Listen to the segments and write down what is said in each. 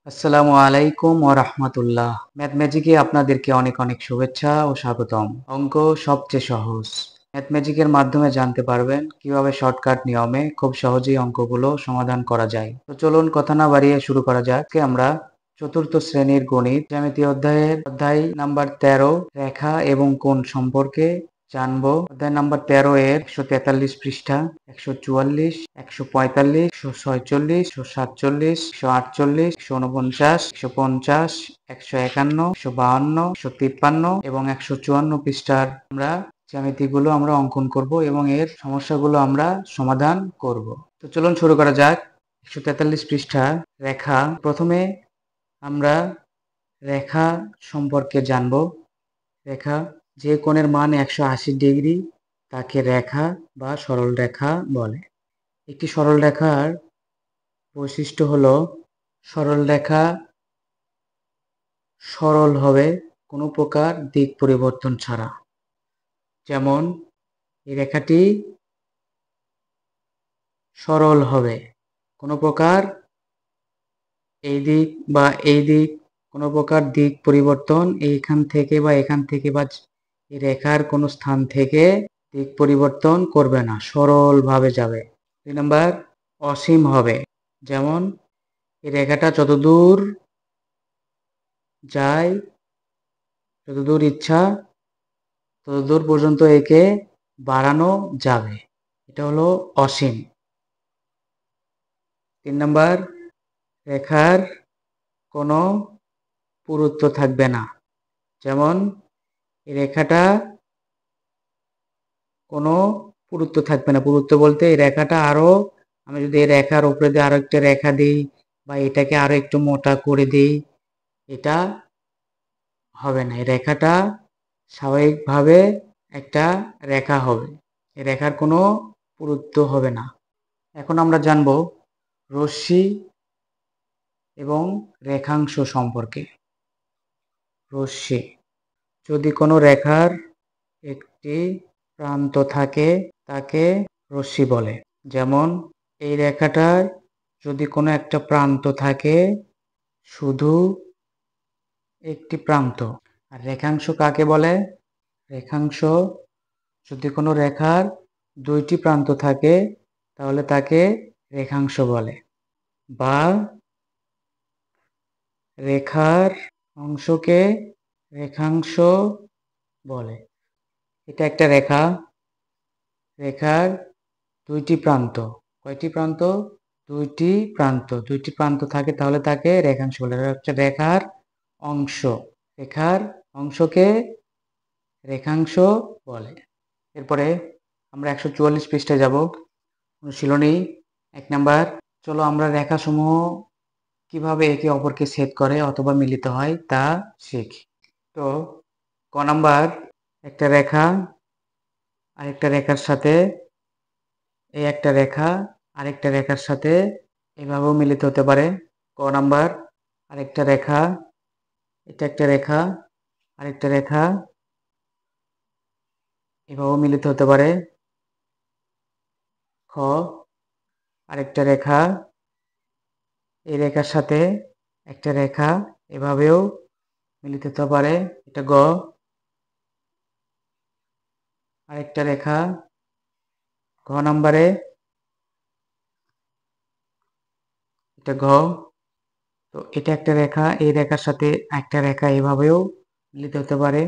আসসালামু আলাইকুম ওয়া রাহমাতুল্লাহ। ম্যাথ ম্যাজিকে আপনাদেরকে অনেক অনেক শুভেচ্ছা ও স্বাগতম। অঙ্ক সবচেয়ে সহজ। ম্যাথ ম্যাজিকের মাধ্যমে জানতে পারবেন কিভাবে শর্টকাট নিয়মে খুব সহজেই অঙ্কগুলো সমাধান করা যায়। তো চলুন কথা না বাড়িয়ে শুরু করা যাক। আজকে আমরা চতুর্থ শ্রেণীর গণিত জ্যামিতি অধ্যায় নাম্বার 13 রেখা এবং কোণ সম্পর্কে জানবো। অধ্যায় নাম্বার 13 এর 143 পৃষ্ঠা, 144, 145, 146, 147, 148, 149, 150, 151, 152, 153 এবং 154 পৃষ্ঠার আমরা জ্যামিতিগুলো আমরা অঙ্কন করব এবং এর সমস্যাগুলো আমরা সমাধান করব। তো চলুন শুরু করা যাক। 143 পৃষ্ঠা রেখা। প্রথমে আমরা রেখা সম্পর্কে জানব। রেখা, যে কোণের মান 180 ডিগ্রি তাকে রেখা বা সরল রেখা বলে। একটি সরল রেখার বৈশিষ্ট্য হলো সরল রেখা সরল হবে কোনো প্রকার দিক পরিবর্তন ছাড়া। যেমন এই রেখাটি সরল হবে, কোনো প্রকার এই দিক বা এই দিক কোনো প্রকার দিক পরিবর্তন এইখান থেকে বা এখান থেকে বা এই রেখার কোনো স্থান থেকে দিক পরিবর্তন করবে না, সরলভাবে যাবে। 2 নাম্বার, অসীম হবে। যেমন এই রেখাটা যতদূর যায়, যতদূর ইচ্ছা ততদূর পর্যন্ত একে বাড়ানো যাবে, এটা হলো অসীম। 3 নাম্বার, রেখার কোনো পুরুত্ব থাকবে না। যেমন এই রেখাটা কোনো পুরুত্ব থাকবে না। পুরুত্ব বলতে এই রেখাটা আরো, আমি যদি এই রেখার উপরে দিয়ে আরো একটা রেখা দিই বা এটাকে আরো একটু মোটা করে দিই, এটা হবে না। এই রেখাটা স্বাভাবিকভাবে একটা রেখা হবে, এই রেখার কোনো পুরুত্ব হবে না। এখন আমরা জানব রশ্মি এবং রেখাংশ সম্পর্কে। রশ্মি, যদি কোনো রেখার একটি প্রান্ত থাকে তাকে রশ্মি বলে। যেমন এই রেখাটার যদি কোনো একটা প্রান্ত থাকে, শুধু একটি প্রান্ত। আর রেখাংশ কাকে বলে? রেখাংশ যদি কোনো রেখার দুইটি প্রান্ত থাকে তাহলে তাকে রেখাংশ বলে, বা রেখার অংশকে রেখাংশ বলে। এটা একটা রেখা, রেখার দুইটি প্রান্ত। কয়টি প্রান্ত? দুইটি প্রান্ত। দুইটি প্রান্ত থাকে তাহলে তাকে রেখাংশ বলে। এটা হচ্ছে রেখার অংশ, রেখার অংশকে রেখাংশ বলে। এরপরে আমরা 144 পৃষ্ঠায় যাব। অনুশীলনী 1 নাম্বার, চলো আমরা রেখাসমূহ কিভাবে একে অপরকে ছেদ করে অথবা মিলিত হয় তা শিখি। তো ক নাম্বার, একটা রেখা আরেকটা রেখার সাথে, এই একটা রেখা আরেকটা রেখার সাথে এভাবেও মিলিত হতে পারে। ক নাম্বার, আরেকটা রেখা, এটা একটা রেখা আরেকটা রেখা এভাবেও মিলিত হতে পারে। খ, আরেকটা রেখা এই রেখার সাথে একটা রেখা এভাবেও মিলিত হতে পারে, এটা গ। আরেকটা রেখা ঘ নাম্বারে, এটা ঘ। তো এটা একটা রেখা, এই রেখার সাথে একটা রেখা এভাবেও মিলিত হতে পারে,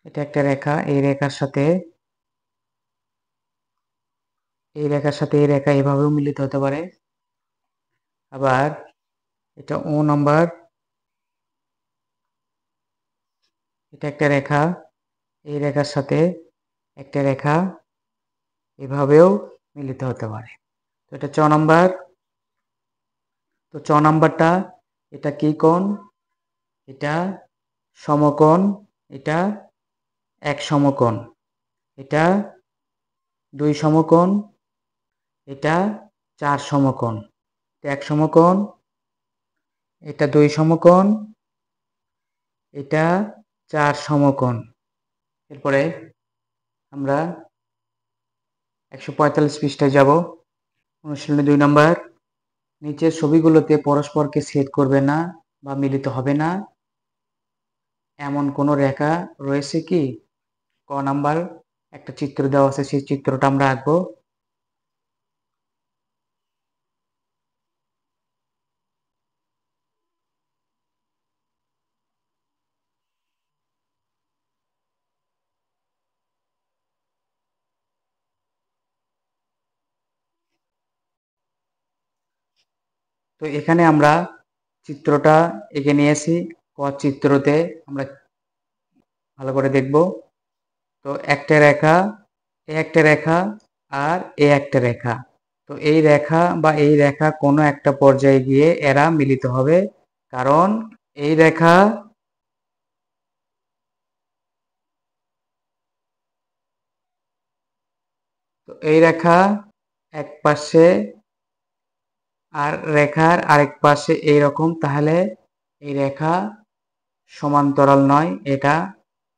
এটা একটা রেখা, এই রেখার সাথে এই রেখার সাথে এই রেখা এভাবেও মিলিত হতে পারে। আবার এটা ও নাম্বার, এটা একটা রেখা, এই রেখার সাথে একটা রেখা এভাবেও মিলিত হতে পারে। তো এটা চ নাম্বার। তো চ নাম্বারটা, এটা কি কোণ? এটা সমকোণ, এটা এক সমকোণ, এটা দুই সমকোণ, এটা চার সমকোণ। এক সমকোণ, এটা দুই সমকোণ, এটা চার সমকোণ। এরপরে আমরা 145 পৃষ্ঠায় যাব। অনুশীলনী 2 নাম্বার, নিচের ছবিগুলোতে পরস্পরকে ছেদ করবে না বা মিলিত হবে না এমন কোনো রেখা রয়েছে কি? ক নাম্বার, একটা চিত্র দেওয়া আছে, সেই চিত্রটা আমরা আঁকবো। তো এখানে আমরা চিত্রটা এঁকে নিয়েছি। ক চিত্রতে আমরা ভালো করে দেখব। তো একটা রেখা, এ একটা রেখা, আর এ একটা রেখা। তো এই রেখা বা এই রেখা কোনো একটা পর্যায়ে গিয়ে এরা মিলিত হবে, কারণ এই রেখা তো এই রেখা এক পাশে আর রেখার আরেক পাশে এইরকম, তাহলে এই রেখা সমান্তরাল নয়, এটা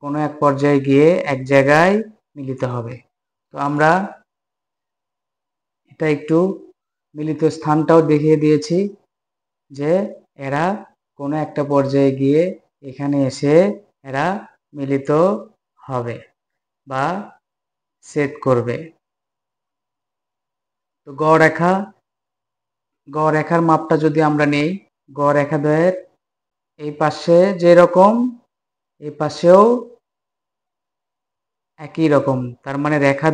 কোনো এক পর্যায়ে গিয়ে এক জায়গায় মিলিত হবে। তো আমরা এটা একটু মিলিত স্থানটাও দেখিয়ে দিয়েছি যে এরা কোনো একটা পর্যায়ে গিয়ে এখানে এসে এরা মিলিত হবে বা ছেদ করবে। তো গ রেখার মাপটা যদি আমরা নেই, গ রেখা দ্বয়ের এই পাশে যেরকম এই পাশেও একই রকম, তার মানে রেখা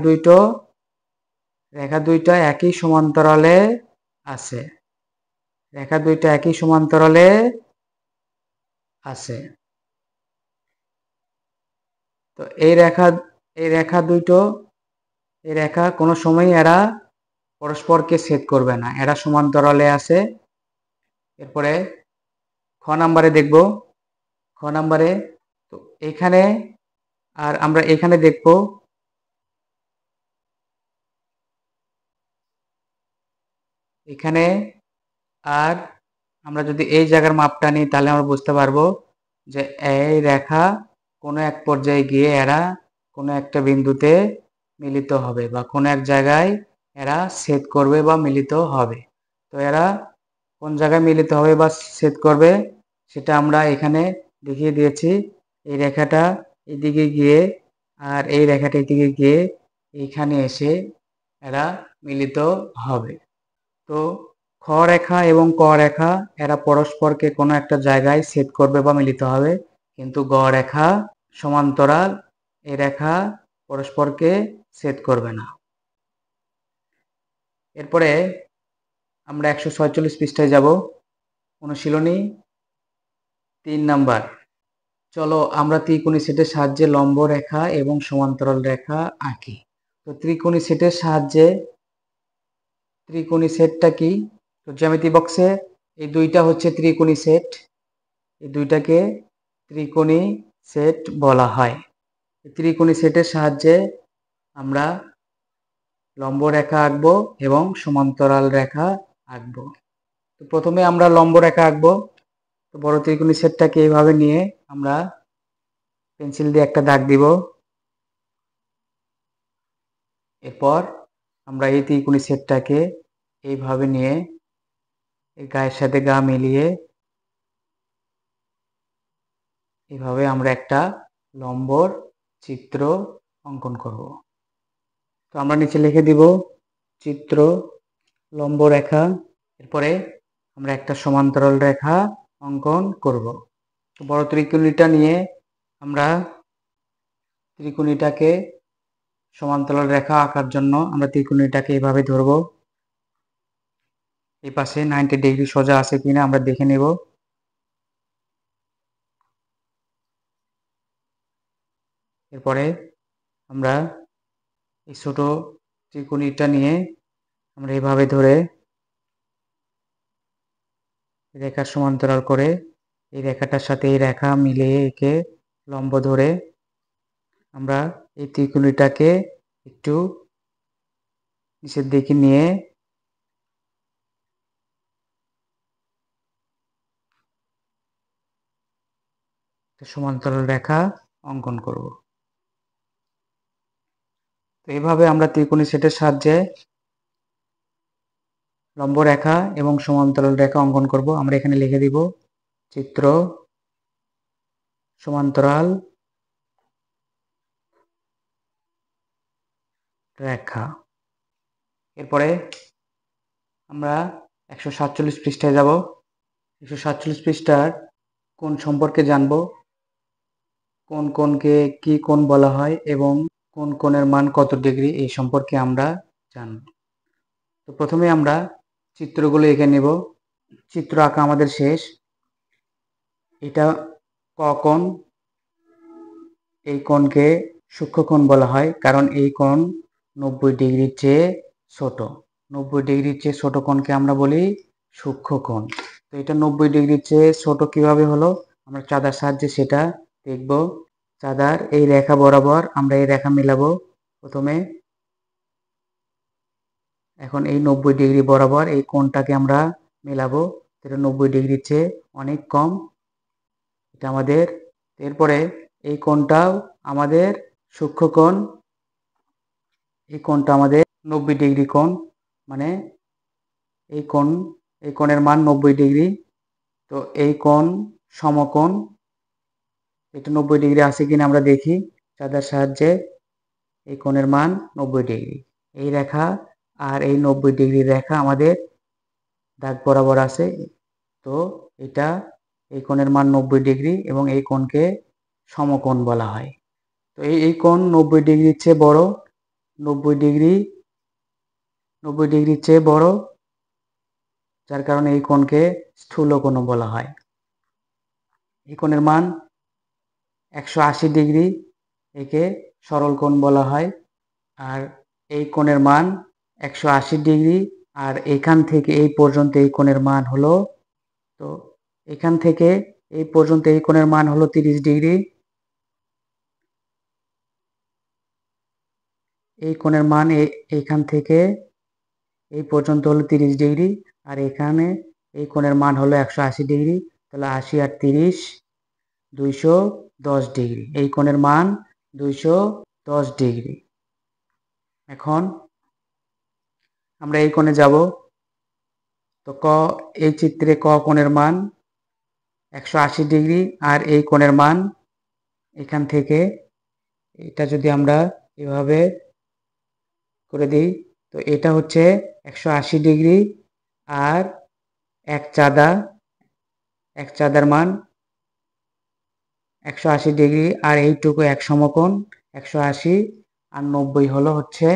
দুইটা একই সমান্তরালে আছে, রেখা দুইটা একই সমান্তরালে আছে। তো এই রেখা কোনো সময় এরা পরস্পরকে ছেদ করবে না, এরা সমান্তরালে আছে। এরপরে খ নাম্বারে দেখব। খ নাম্বারে তো এখানে আর আমরা এখানে দেখব, এখানে আর আমরা যদি এই জায়গার মাপটা নিই তাহলে আমরা বুঝতে পারবো যে এই রেখা কোনো এক পর্যায়ে গিয়ে এরা কোনো একটা বিন্দুতে মিলিত হবে বা কোনো এক জায়গায় এরা ছেদ করবে বা মিলিত হবে। তো এরা কোন জায়গায় মিলিত হবে বা ছেদ করবে সেটা আমরা এখানে দেখিয়ে দিয়েছি। এই রেখাটা এদিকে গিয়ে আর এই রেখাটা এদিকে গিয়ে এইখানে এসে এরা মিলিত হবে। তো খ রেখা এবং ক রেখা এরা পরস্পরকে কোনো একটা জায়গায় ছেদ করবে বা মিলিত হবে, কিন্তু গ রেখা সমান্তরাল, এ রেখা পরস্পরকে ছেদ করবে না। এরপরে আমরা 146 পৃষ্ঠায় যাব। অনুশীলনী 3 নাম্বার। চলো আমরা ত্রিকোণী সেটের সাহায্যে লম্ব রেখা এবং সমান্তরাল রেখা আঁকি। তো ত্রিকোণী সেটের সাহায্যে, ত্রিকোণী সেটটা কি? তো জ্যামিতি বক্সে এই দুইটা হচ্ছে ত্রিকোণী সেট, এই দুইটাকে ত্রিকোণী সেট বলা হয়। ত্রিকোণী সেটের সাহায্যে আমরা লম্ব রেখা আঁকবো এবং সমান্তরাল রেখা আঁকবো। তো প্রথমে আমরা লম্ব রেখা আঁকবো। তো বড় ত্রিকোণী সেটটাকে এইভাবে নিয়ে আমরা পেন্সিল দিয়ে একটা দাগ দিব। এরপর আমরা এই ত্রিকোণী সেটটাকে এইভাবে নিয়ে এর গায়ের সাথে গা মিলিয়ে এভাবে আমরা একটা লম্বর চিত্র অঙ্কন করব। তো আমরা নিচে লিখে দিব চিত্র লম্ব রেখা। এরপরে আমরা একটা সমান্তরাল রেখা অঙ্কন করব। তো বড় ত্রিকোণীটা নিয়ে আমরা ত্রিকোণীটাকে সমান্তরাল রেখা আঁকার জন্য আমরা ত্রিকোণীটাকে এভাবে ধরব। এই পাশে 90 ডিগ্রি সোজা আছে কিনা আমরা দেখে নেব। এরপরে আমরা এই ছোট ত্রিকোণীটা নিয়ে আমরা এভাবে ধরে রেখার সমান্তরাল করে এই রেখাটার সাথে এই রেখা মিলিয়ে একে লম্ব ধরে আমরা এই ত্রিকোণীটাকে একটু নিচের দিকে নিয়ে সমান্তরাল রেখা অঙ্কন করব। তো এইভাবে আমরা ত্রিকোণী সেটের সাহায্যে লম্ব রেখা এবং সমান্তরাল রেখা অঙ্কন করব। আমরা এখানে লিখে দিব চিত্র সমান্তরাল রেখা। এরপরে আমরা 147 পৃষ্ঠায় যাব। 147 পৃষ্ঠার কোণ সম্পর্কে জানব, কোন কোণকে কি কোণ বলা হয় এবং কোন কোণের মান কত ডিগ্রি, এই সম্পর্কে আমরা জানব। তো প্রথমে আমরা চিত্রগুলো এঁকে নেব। চিত্র আঁকা আমাদের শেষ। এটা ক কোণ। এই কোণকে সূক্ষ্মকোণ বলা হয়, কারণ এই কোণ 90 ডিগ্রির চেয়ে ছোট। 90 ডিগ্রির চেয়ে ছোট কোণকে আমরা বলি সূক্ষ্মকোণ। তো এটা 90 ডিগ্রির চেয়ে ছোট কিভাবে হলো, আমরা চাঁদার সাহায্যে সেটা দেখব। চাঁদার এই রেখা বরাবর আমরা এই রেখা মিলাবো প্রথমে। এখন এই 90 ডিগ্রি বরাবর এই কোণটাকে আমরা মেলাবো। এটা 90 ডিগ্রির চেয়ে অনেক কম, এটা আমাদের। এরপরে এই কোণটাও আমাদের সূক্ষ্মকোণ। এই কোণটা আমাদের 90 ডিগ্রি কোণ, মানে এই কোণের মান 90 ডিগ্রি। তো এই কোণ সমকোণ। এটা 90 ডিগ্রি আছে কিনা আমরা দেখি চাঁদার সাহায্যে। এই কোণের মান 90 ডিগ্রি। এই রেখা আর এই 90 ডিগ্রি রেখা আমাদের দাগ বরাবর আছে। তো এটা এই কোণের মান 90 ডিগ্রি এবং এই কোণকে সমকোণ বলা হয়। তো এই কোণ 90 ডিগ্রির চেয়ে বড়। 90 ডিগ্রির চেয়ে বড়, যার কারণে এই কোণকে স্থূলকোণ বলা হয়। এই কোণের মান 180 ডিগ্রি, একে সরল কোণ বলা হয়। আর এই কোণের মান 180 ডিগ্রি। আর এখান থেকে এই পর্যন্ত এই কোণের মান হলো, তো এখান থেকে এই পর্যন্ত এই কোণের মান হলো 30 ডিগ্রি। এই কোণের মান এইখান থেকে এই পর্যন্ত হলো 30 ডিগ্রি। আর এখানে এই কোণের মান হলো 180 ডিগ্রি। তাহলে 80 আর 30 210 ডিগ্রি। এই কোণের মান 210 ডিগ্রি। এখন আমরা এই কোণে যাব। তো এই চিত্রে ক কোণের মান 180 ডিগ্রি আর এই কোণের মান এখান থেকে, এটা যদি আমরা এভাবে করে দিই, তো এটা হচ্ছে 180 ডিগ্রি। আর এক চাঁদার মান 180 ডিগ্রি। আর এইটুকু এক সমকোণ। 180 আর 90 হলো হচ্ছে,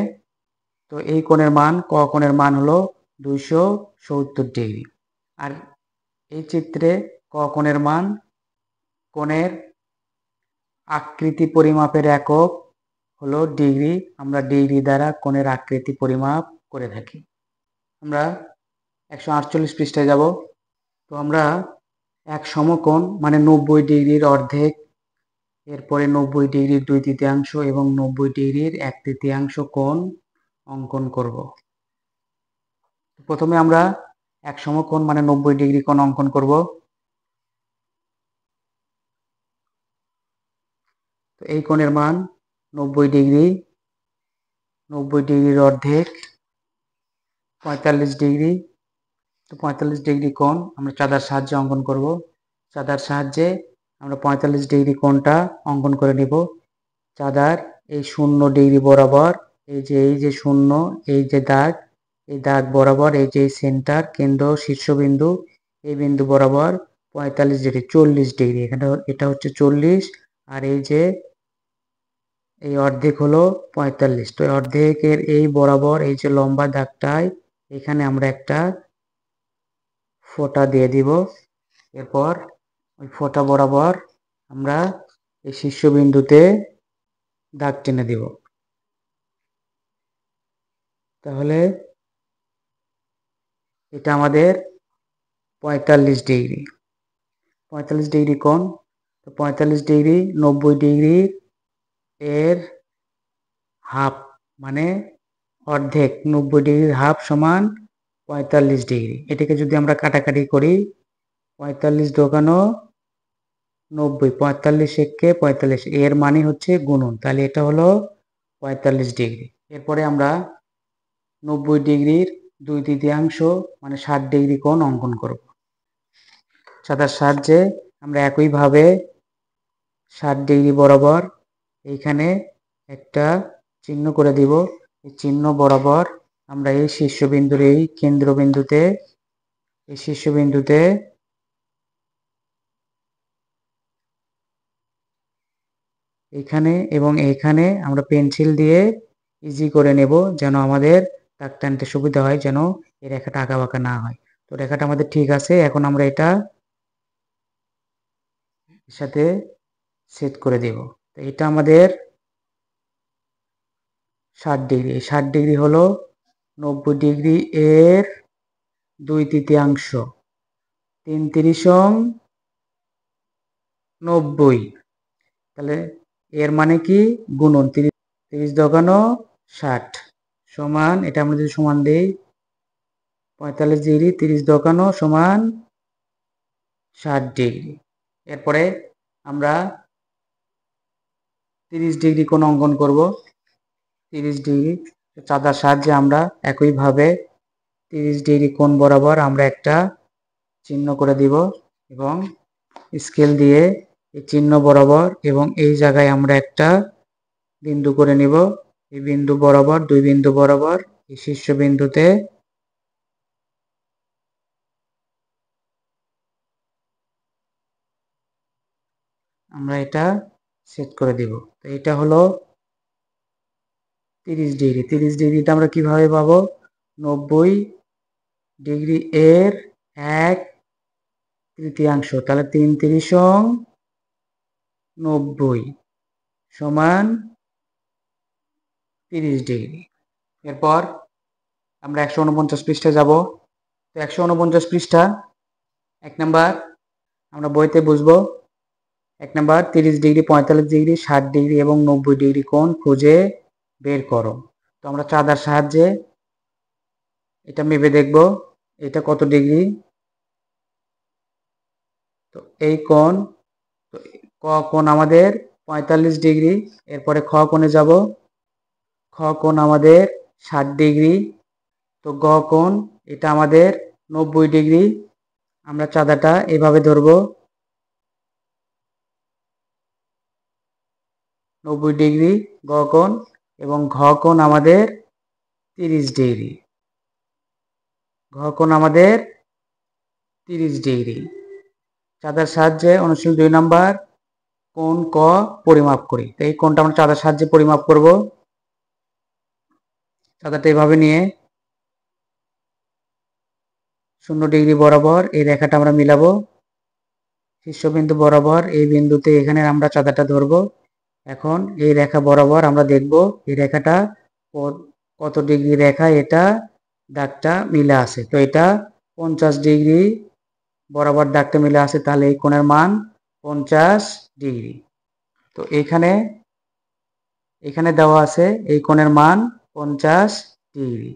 তো এই কোণের মান ক কোণের মান হলো 270 ডিগ্রি। আর এই চিত্রে ক কোণের মান, কোণের আকৃতি পরিমাপের একক হলো ডিগ্রি। আমরা ডিগ্রি দ্বারা কোণের আকৃতি পরিমাপ করে থাকি। আমরা 148 পৃষ্ঠায় যাব। তো আমরা এক সমকোণ মানে 90 ডিগ্রির অর্ধেক, এরপরে 90 ডিগ্রির 2/3 এবং 90 ডিগ্রির 1/3 কোণ অঙ্কন করব। প্রথমে আমরা এক সমকোণ মানে 90 ডিগ্রি কোণ অঙ্কন করব। তো এই কোণের মান 90 ডিগ্রি। 90 ডিগ্রির অর্ধেক 45 ডিগ্রি। তো 45 ডিগ্রি কোণ আমরা চাঁদার সাহায্যে অঙ্কন করব। চাঁদার সাহায্যে আমরা 45 ডিগ্রি কোণটা অঙ্কন করে নিব। চাঁদার এই 0 ডিগ্রি বরাবর এই যে 0, এই যে দাগ, এই দাগ বরাবর এই যে সেন্টার কেন্দ্র শীর্ষবিন্দু, এই বিন্দু বরাবর 45 ডিগ্রি 40 ডিগ্রি, এখানে এটা হচ্ছে 40। আর এই যে এই অর্ধেক হলো 45। তো অর্ধেকের এই বরাবর এই যে লম্বা দাগটায় এখানে আমরা একটা ফোঁটা দিয়ে দিব। এরপর ওই ফোঁটা বরাবর আমরা এই শীর্ষবিন্দুতে দাগ টেনে দিব। তাহলে এটা আমাদের 45 ডিগ্রি। 45 ডিগ্রি কোণ। তো 45 ডিগ্রি 90 ডিগ্রি এর হাফ, মানে অর্ধেক। 90 ডিগ্রির হাফ সমান 45 ডিগ্রি। এটাকে যদি আমরা কাটাকাটি করি, 45 দোকানো 90, 45 একে 45, এর মানে হচ্ছে গুণন, তাহলে এটা হলো 45 ডিগ্রি। এরপরে আমরা 90 ডিগ্রির 2/3 মানে 60 ডিগ্রি কোণ অঙ্কন করব। চাঁদার সাহায্যে আমরা একইভাবে 60 ডিগ্রি বরাবর এইখানে একটা চিহ্ন করে দিব। এই চিহ্ন বরাবর আমরা এই শীর্ষবিন্দুর এই কেন্দ্রবিন্দুতে এখানে এবং এইখানে আমরা পেন্সিল দিয়ে ইজি করে নেব, যেন আমাদের দাগ টানতে সুবিধা হয়, যেন এই রেখাটা আঁকাবাঁকা না হয়। তো রেখাটা আমাদের ঠিক আছে। এখন আমরা এটা এর সাথে সেট করে দেব। তো এটা আমাদের 60 ডিগ্রি। এই 60 ডিগ্রি হলো 90 ডিগ্রি এর 2/3। 3 90, তাহলে এর মানে কি গুণন 30 দোকানো 60 সমান, এটা আমরা যদি সমান দেই 45 ডিগ্রি, 30 দোকানো সমান 60 ডিগ্রি। এরপরে আমরা 30 ডিগ্রি কোণ অঙ্কন করব। 30 ডিগ্রি চাঁদার সাহায্যে আমরা একইভাবে 30 ডিগ্রি কোণ বরাবর আমরা একটা চিহ্ন করে দিব এবং স্কেল দিয়ে এই চিহ্ন বরাবর এবং এই জায়গায় আমরা একটা বিন্দু করে নিব। এই বিন্দু বরাবর, 2 বিন্দু বরাবর এই শীর্ষবিন্দুতে আমরা এটা সেট করে দিব। তো এটা হলো 30 ডিগ্রি। 30 ডিগ্রিটা আমরা কিভাবে পাবো? 90 ডিগ্রি এর 1/3, তাহলে 3 90 সমান 30 ডিগ্রি। এরপর আমরা 149 পৃষ্ঠায় যাব। তো 149 পৃষ্ঠা 1 নাম্বার আমরা বইতে বুঝবো। 1 নাম্বার 30 ডিগ্রি, 45 ডিগ্রি, 60 ডিগ্রি এবং 90 ডিগ্রি কোণ খুঁজে বের করো। তো আমরা চাঁদার সাহায্যে এটা মেপে দেখব এটা কত ডিগ্রি। তো এই কোণ, তো ক কোণ আমাদের 45 ডিগ্রি। এরপরে খ কোণে যাব। খ কোণ আমাদের 60 ডিগ্রি। তো গ কোণ এটা আমাদের 90 ডিগ্রি। আমরা চাঁদাটা এভাবে ধরব, 90 ডিগ্রি গ কোণ, এবং ঘ কোণ আমাদের 30 ডিগ্রি। ঘ কোণ আমাদের 30 ডিগ্রি। চাঁদার সাহায্যে অনুশীলন 2 নাম্বার কোণ ক পরিমাপ করি। তো এই কোণটা আমরা চাঁদার সাহায্যে পরিমাপ করব। চাঁদাটা এভাবে নিয়ে 0 ডিগ্রি বরাবর এই রেখাটা আমরা মিলাবো। শীর্ষবিন্দু বরাবর এই বিন্দুতে এখানে আমরা চাঁদাটা ধরবো। এখন এই রেখা বরাবর আমরা দেখব এই রেখাটা কত ডিগ্রি রেখা, এটা দাগটা মিলে আছে। তো এটা 50 ডিগ্রি বরাবর দাগটা মিলে আছে, তাহলে এই কোণের মান 50 ডিগ্রি। তো এখানে দেওয়া আছে এই কোণের মান 50 ডিগ্রি।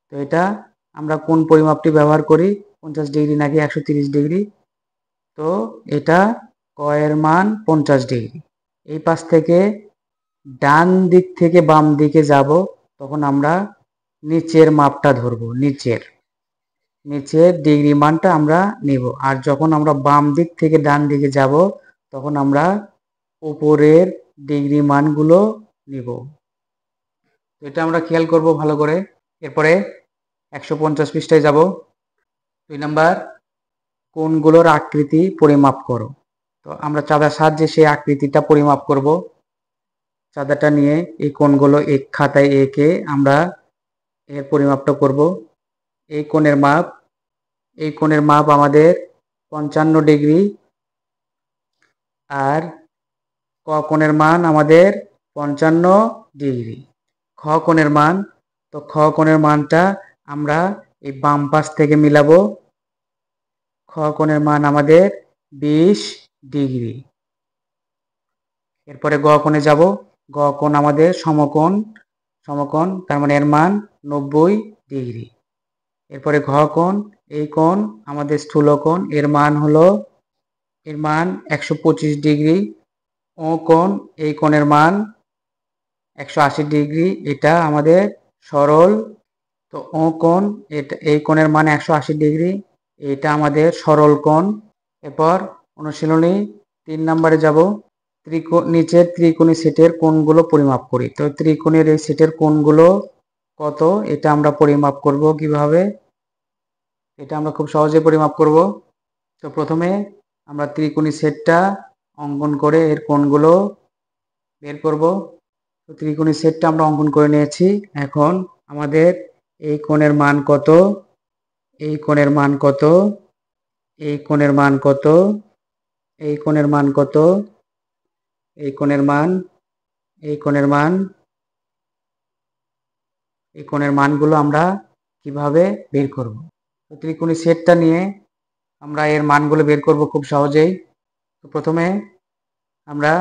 তো এটা আমরা কোন পরিমাপটি ব্যবহার করি, 50 ডিগ্রি নাকি 130 ডিগ্রি? তো এটা ক এর মান 50 ডিগ্রি। এই পাশ থেকে ডান দিক থেকে বাম দিকে যাব, তখন আমরা নিচের মাপটা ধরবো, নিচের ডিগ্রি মানটা আমরা নেব। আর যখন আমরা বাম দিক থেকে ডান দিকে যাব, তখন আমরা উপরের ডিগ্রি মানগুলো নিব। এটা আমরা খেয়াল করব ভালো করে। এরপরে 150 পৃষ্ঠায় যাব। 2 নাম্বার কোণগুলোর আকৃতি পরিমাপ করো। তো আমরা চাঁদার সাহায্যে সেই আকৃতিটা পরিমাপ করব। চাঁদাটা নিয়ে এই কোণগুলো এক খাতায় এঁকে আমরা এর পরিমাপটা করব। এই কোণের মাপ আমাদের 55 ডিগ্রি। আর ক কোণের মান আমাদের 55 ডিগ্রি। খ কোণের মান, তো খ কোণের মানটা আমরা এই বাম পাশ থেকে মিলাবো। খ কোণের মান আমাদের 20 ডিগ্রি। এরপরে গ কোণে যাব। গ কোণ আমাদের সমকোণ, তার মানে এর মান 90 ডিগ্রি। এরপরে ঘ কোণ, এই কোণ আমাদের স্থূলকোণ, এর মান 125 ডিগ্রি। ও কোণ, এই কোণের মান 180 ডিগ্রি, এটা আমাদের সরল। তো তো ও কোণ, এটা এই কোণের মান 180 ডিগ্রি, এটা আমাদের সরল কোণ। এরপর অনুশীলনী 3 নম্বরে যাব। নিচের ত্রিকোণী সেটের কোণগুলো পরিমাপ করি। তো ত্রিকোণের এই সেটের কোণগুলো কত, এটা আমরা পরিমাপ করব কিভাবে, এটা আমরা খুব সহজে পরিমাপ করব। তো প্রথমে আমরা ত্রিকোণী সেটটা অঙ্কন করে এর কোণগুলো বের করব। তো ত্রিকোণী সেটটা আমরা অঙ্কন করে নিয়েছি। এখন আমাদের এই কোণের মান কত, এই কোণের মান কত, এই কোণের মান কত, এই কোণের মান কত, এই কোণের মান, এই কোণের মান, এই কোণের মানগুলো আমরা কিভাবে বের করব। তো ত্রিকোণী সেটটা নিয়ে আমরা এর মানগুলো বের করব খুব সহজেই। তো প্রথমে আমরা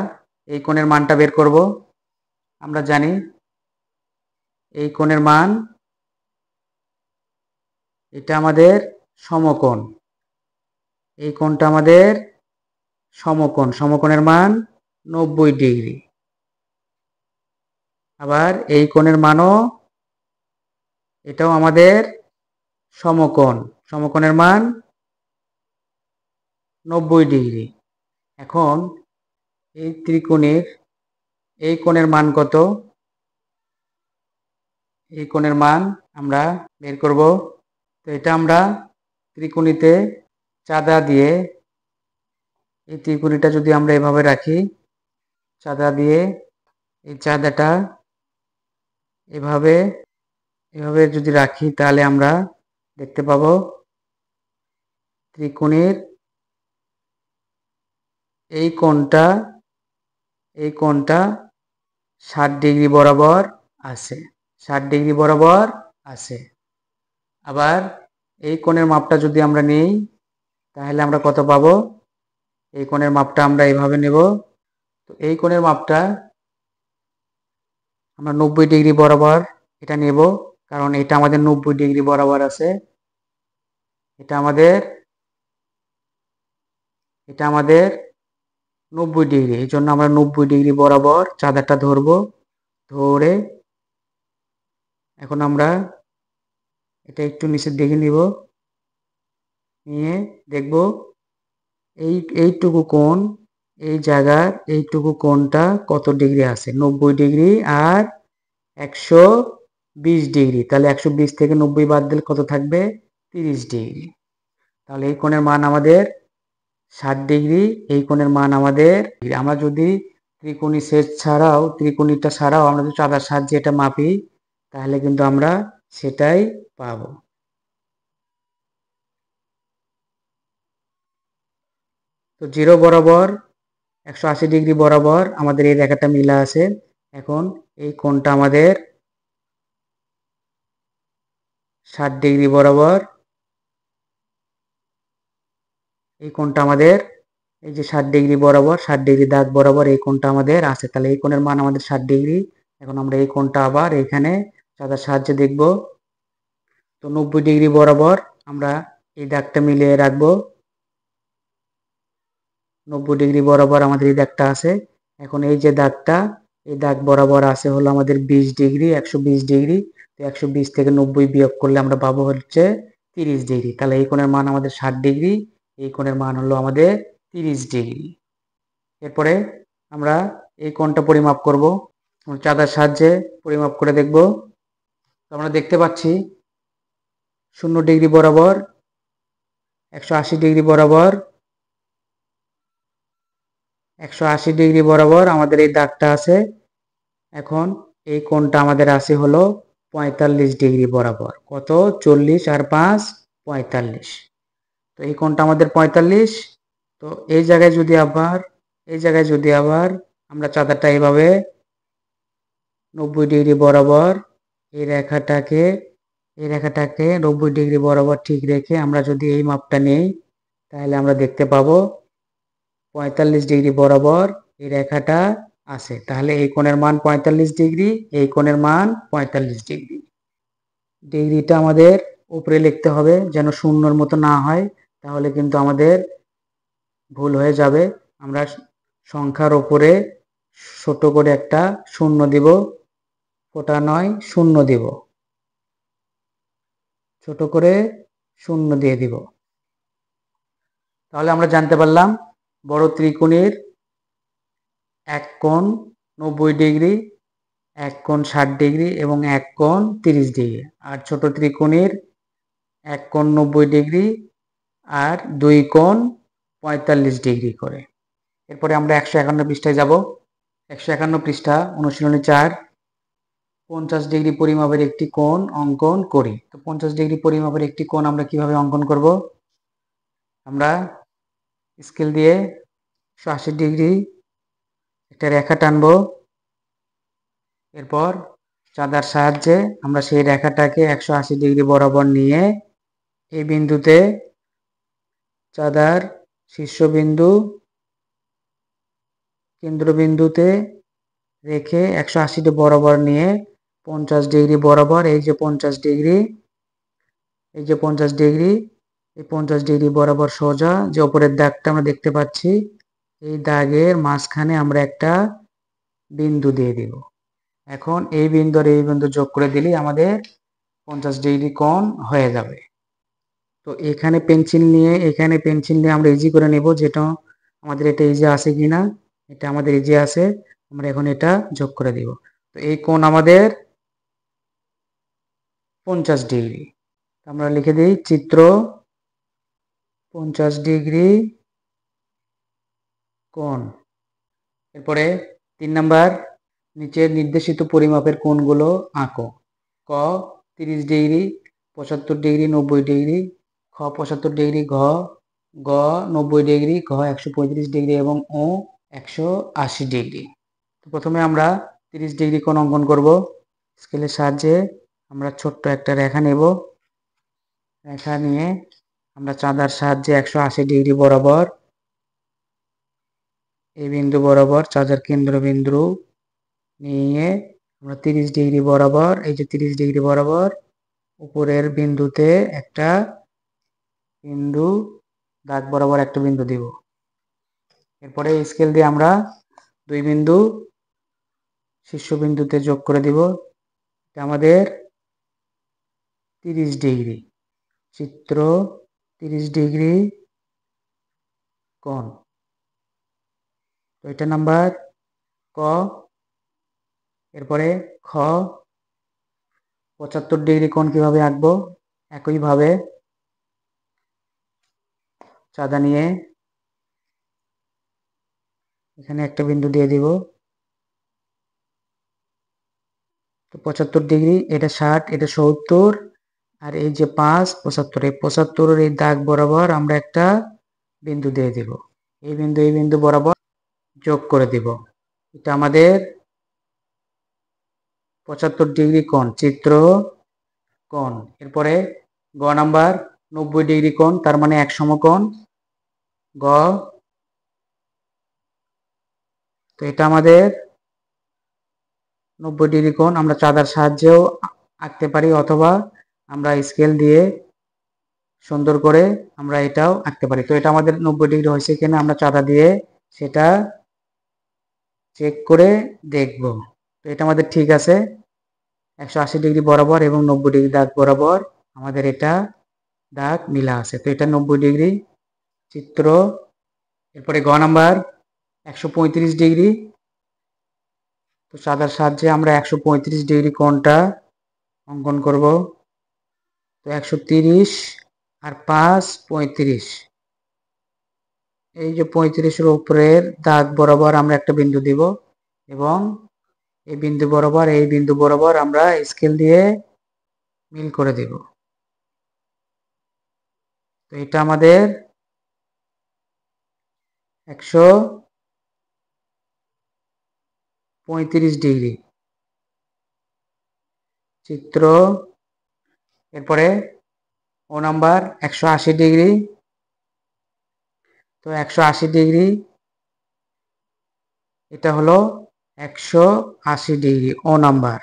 এই কোণের মানটা বের করব। আমরা জানি এই কোণের মান, এটা আমাদের সমকোণ, এই কোণটা আমাদের সমকোণ, সমকোণের মান 90 ডিগ্রি। আবার এই কোণের মানও, এটাও আমাদের সমকোণ, সমকোণের মান 90 ডিগ্রি। এখন এই ত্রিকোণের এই কোণের মান কত, এই কোণের মান আমরা বের করব। তো এটা আমরা ত্রিকোণীতে চাঁদা দিয়ে, এই ত্রিকোণীটা যদি আমরা এভাবে রাখি, চাঁদা দিয়ে এই চাঁদাটা এভাবে এভাবে যদি রাখি, তাহলে আমরা দেখতে পাবো ত্রিকোণের এই কোণটা, এই কোণটা 60 ডিগ্রি বরাবর আছে, 60 ডিগ্রি বরাবর আছে। আবার এই কোণের মাপটা যদি আমরা নিই, তাহলে আমরা কত পাবো, এই কোণের মাপটা আমরা এইভাবে নেব। তো এই কোণের মাপটা আমরা 90 ডিগ্রি বরাবর এটা নেব, কারণ এটা আমাদের 90 ডিগ্রি বরাবর আছে। এটা আমাদের, এটা আমাদের 90 ডিগ্রি, এই জন্য আমরা 90 ডিগ্রি বরাবর চাঁদাটা ধরবো। ধরে এখন আমরা এটা একটু নিচের দিকে নিব, নিয়ে দেখব এইটুকু কোণ, এই জায়গার এইটুকু কোণটা কত ডিগ্রি আছে, 90 ডিগ্রি আর 120 ডিগ্রি। তাহলে 120 থেকে 90 বাদ দিলে কত থাকবে, 30 ডিগ্রি। তাহলে এই কোণের মান আমাদের 60 ডিগ্রি, এই কোণের মান আমাদের, আমরা যদি ত্রিকোণী সেট ছাড়াও, ত্রিকোণীটা ছাড়াও আমরা যদি চাঁদার সাহায্যে এটা মাপি, তাহলে কিন্তু আমরা সেটাই পাবো। তো 0 বরাবর 180 ডিগ্রি বরাবর আমাদের এই রেখাটা মিলা আছে। এখন এই কোণটা আমাদের 60 ডিগ্রি বরাবর, এই কোণটা আমাদের, এই যে 60 ডিগ্রি বরাবর, 60 ডিগ্রি দাগ বরাবর এই কোণটা আমাদের আছে। তাহলে এই কোণের মান আমাদের 60 ডিগ্রি। এখন আমরা এই কোণটা আবার এখানে চাঁদার সাহায্যে দেখব। তো 90 ডিগ্রি বরাবর আমরা এই দাগটা মিলিয়ে রাখবো। 90 ডিগ্রি বরাবর আমাদের এই দাগটা আছে। এখন এই যে দাগটা, এই দাগ বরাবর আছে হলো আমাদের 20 ডিগ্রি, 120 ডিগ্রি। তো 120 থেকে 90 বিয়োগ করলে আমরা পাবো হচ্ছে 30 ডিগ্রি। তাহলে এই কোণের মান আমাদের 60 ডিগ্রি, এই কোণের মান হলো আমাদের 30 ডিগ্রি। এরপরে আমরা এই কোণটা পরিমাপ করব, চাঁদার সাহায্যে পরিমাপ করে দেখব। তো আমরা দেখতে পাচ্ছি 0 ডিগ্রি বরাবর, 180 ডিগ্রি বরাবর, 180 ডিগ্রি বরাবর আমাদের এই দাগটা আছে। এখন এই কোণটা আমাদের আছে হলো 45 ডিগ্রি বরাবর। কত, 40 আর 5 45। তো এই কোণটা আমাদের 45। তো এই জায়গায় যদি আবার, এই জায়গায় যদি আবার আমরা চাঁদাটা এইভাবে 90 ডিগ্রি বরাবর এই রেখাটাকে, এই রেখাটাকে 90 ডিগ্রি বরাবর ঠিক রেখে আমরা যদি এই মাপটা নেই, তাহলে আমরা দেখতে পাবো 45 ডিগ্রি বরাবর এই রেখাটা আছে। তাহলে এই কোণের মান 45 ডিগ্রি, এই কোণের মান 45 ডিগ্রি। ডিগ্রিটা আমাদের উপরে লিখতে হবে যেন শূন্যর মতো না হয়, তাহলে কিন্তু আমাদের ভুল হয়ে যাবে। আমরা সংখ্যার উপরে ছোট করে একটা শূন্য দিব, ফোঁটা নয় শূন্য দিব। ছোট করে শূন্য দিয়ে দিব। তাহলে আমরা জানতে পারলাম বড় ত্রিকোণের এক কোণ 90 ডিগ্রি, এক কোণ 60 ডিগ্রি এবং এক কোণ 30 ডিগ্রি। আর ছোট ত্রিকোণের এক কোণ 90 ডিগ্রি আর দুই কোণ 45 ডিগ্রি করে। এরপরে আমরা 151 পৃষ্ঠায় যাব। 151 পৃষ্ঠা, অনুশীলনী 4, 50 ডিগ্রি পরিমাপের একটি কোণ অঙ্কন করি। তো 50 ডিগ্রি পরিমাপের একটি কোণ আমরা কিভাবে অঙ্কন করব? আমরা স্কেল দিয়ে 180 ডিগ্রি একটা রেখা টানবো। এরপর চাঁদার সাহায্যে আমরা সেই রেখাটাকে 180 ডিগ্রি বরাবর নিয়ে এই বিন্দুতে চাঁদার শীর্ষবিন্দু কেন্দ্রবিন্দুতে রেখে 180 ডিগ্রি বরাবর নিয়ে 50 ডিগ্রি বরাবর, এই যে 50 ডিগ্রি, এই যে 50 ডিগ্রি, এই 50 ডিগ্রি বরাবর সোজা যে উপরের দাগটা আমরা দেখতে পাচ্ছি, এই দাগের মাঝখানে আমরা একটা বিন্দু দিয়ে দিব। এখন এই বিন্দু আর এই বিন্দু যোগ করে দিলেই আমাদের 50 ডিগ্রি কোণ হয়ে যাবে। তো এখানে পেন্সিল নিয়ে আমরা ইজি করে নেব, যেটা আমাদের এটা ইজি আছে কিনা। এটা আমাদের ইজি আছে, আমরা এখন এটা যোগ করে দিব। তো এই কোণ আমাদের 50 ডিগ্রি। আমরা লিখে দিই চিত্র 50 ডিগ্রি কোণ। এরপরে 3 নাম্বার, নিচের নির্দেশিত পরিমাপের কোণগুলো আঁকো। ক 30 ডিগ্রি, 75 ডিগ্রি, 90 ডিগ্রি, খ 75 ডিগ্রি, ঘ 90 ডিগ্রি, ঘ 135 ডিগ্রি এবং ও 180 ডিগ্রি। তো প্রথমে আমরা 30 ডিগ্রি কোণ অঙ্কন করব। স্কেলের সাহায্যে আমরা ছোট্ট একটা রেখা নেব। রেখা নিয়ে আমরা চাঁদার সাহায্যে 180 ডিগ্রি বরাবর এই বিন্দু বরাবর চাঁদার কেন্দ্রবিন্দু নিয়ে আমরা 30 ডিগ্রি বরাবর, এই যে 30 ডিগ্রি বরাবর উপরের বিন্দুতে একটা বিন্দু, দাগ বরাবর একটা বিন্দু দিব। এরপরে স্কেল দিয়ে আমরা দুই বিন্দু শীর্ষবিন্দুতে যোগ করে দিব। এটা আমাদের 30 ডিগ্রি। চিত্র 30 ডিগ্রি কোণ। তো এটা নাম্বার ক। এরপরে খ 75 ডিগ্রি কোণ কিভাবে আঁকবো? একইভাবে চাঁদা নিয়ে এখানে একটা বিন্দু দিয়ে দিব। তো 75 ডিগ্রি, এটা 60, এটা 70, আর এই যে 5 75, এই 75-এর এই দাগ বরাবর আমরা একটা বিন্দু দিয়ে দিব। এই বিন্দু বরাবর যোগ করে দিব। এটা আমাদের 75 ডিগ্রি কোণ, চিত্র কোণ। এরপরে গ নাম্বার 90 ডিগ্রি কোণ, তার মানে এক সমকোণ গ। তো এটা আমাদের 90 ডিগ্রি কোণ আমরা চাঁদার সাহায্যেও আঁকতে পারি, অথবা আমরা স্কেল দিয়ে সুন্দর করে আমরা এটাও আঁকতে পারি। তো এটা আমাদের 90 ডিগ্রি হয়েছে কিনা আমরা চাঁদা দিয়ে সেটা চেক করে দেখব। তো এটা আমাদের ঠিক আছে, 180 ডিগ্রি বরাবর এবং 90 ডিগ্রি দাগ বরাবর আমাদের এটা দাগ মিলা আছে। তো এটা 90 ডিগ্রি চিত্র। এরপরে গ নাম্বার 135 ডিগ্রি। তো চাঁদার সাহায্যে আমরা 135 ডিগ্রি কোণটা অঙ্কন করব। তো 130 আর 5 35, এই যে 35-এর উপরের দাগ বরাবর আমরা একটা বিন্দু দিব এবং এই বিন্দু বরাবর আমরা স্কেল দিয়ে মিল করে দেব। তো এটা আমাদের 135 ডিগ্রি চিত্র। এরপরে ও নাম্বার 180 ডিগ্রি। তো 180 ডিগ্রি, এটা হলো 180 ডিগ্রি ও নাম্বার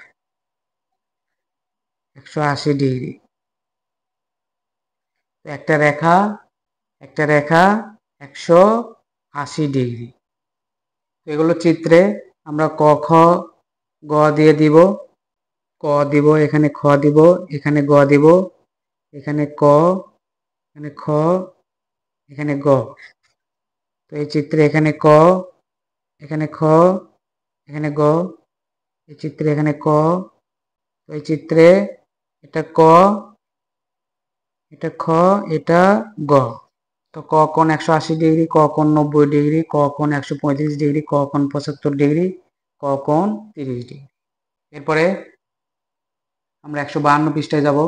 180 ডিগ্রি। একটা রেখা 180 ডিগ্রি। এগুলো চিত্রে আমরা ক খ গ দিয়ে দিব, ক দিব, এখানে খ দিব, এখানে গ দিব, এখানে ক, এখানে খ, এখানে গ। তো এই চিত্রে এখানে ক, এখানে খ, এখানে গ, এই চিত্রে এখানে ক, তো এই চিত্রে এটা ক, এটা খ, এটা গ। তো ক কোণ 180 ডিগ্রি, ক কোণ 90 ডিগ্রি, ক কোণ 135 ডিগ্রি, ক কোণ 75 ডিগ্রি, ক কোণ 30 ডিগ্রি। এরপরে আমরা 152 পৃষ্ঠায় যাব।